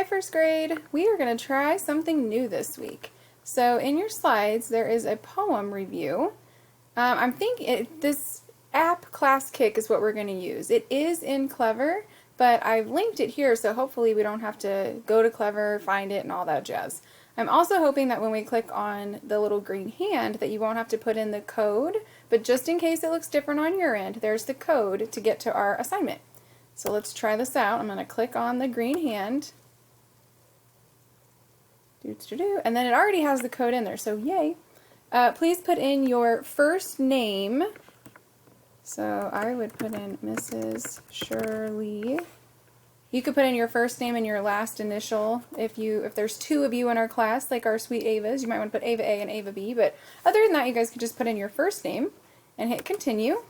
Hi first grade! We are going to try something new this week. So in your slides there is a poem review. I'm thinking this app Classkick is what we're going to use. It is in Clever, but I've linked it here so hopefully we don't have to go to Clever, find it, and all that jazz. I'm also hoping that when we click on the little green hand that you won't have to put in the code, but just in case it looks different on your end, there's the code to get to our assignment. So let's try this out. I'm going to click on the green hand. And then it already has the code in there, so yay. Please put in your first name. So I would put in Mrs. Shirley. You could put in your first name and your last initial. If there's two of you in our class, like our sweet Avas, you might want to put Ava A and Ava B. But other than that, you guys could just put in your first name and hit continue.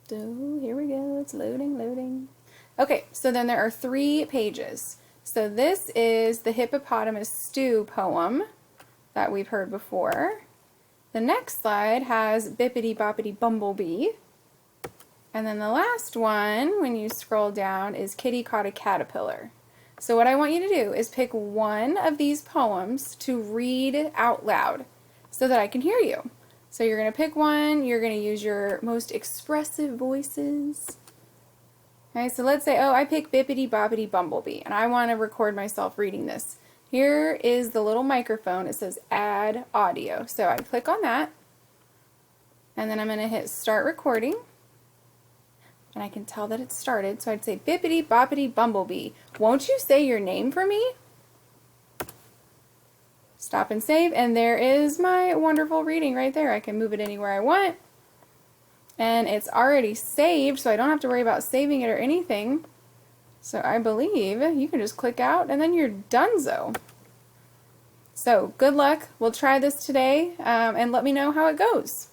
So here we go. It's loading. Okay, so then there are 3 pages. So this is the Hippopotamus Stew poem that we've heard before. The next slide has Bippity Boppity Bumblebee. And then the last one, when you scroll down, is Kitty Caught a Caterpillar. So what I want you to do is pick one of these poems to read out loud so that I can hear you. So you're going to pick one, you're going to use your most expressive voices. Okay, so let's say, I pick Bippity Boppity Bumblebee, and I want to record myself reading this. Here is the little microphone. It says Add Audio. So I click on that, and then I'm going to hit Start Recording, and I can tell that it started. So I'd say, Bippity Boppity Bumblebee, won't you say your name for me? Stop and save, and there is my wonderful reading right there. I can move it anywhere I want. And it's already saved, so I don't have to worry about saving it or anything. So I believe you can just click out and then you're donezo. So good luck. We'll try this today and let me know how it goes.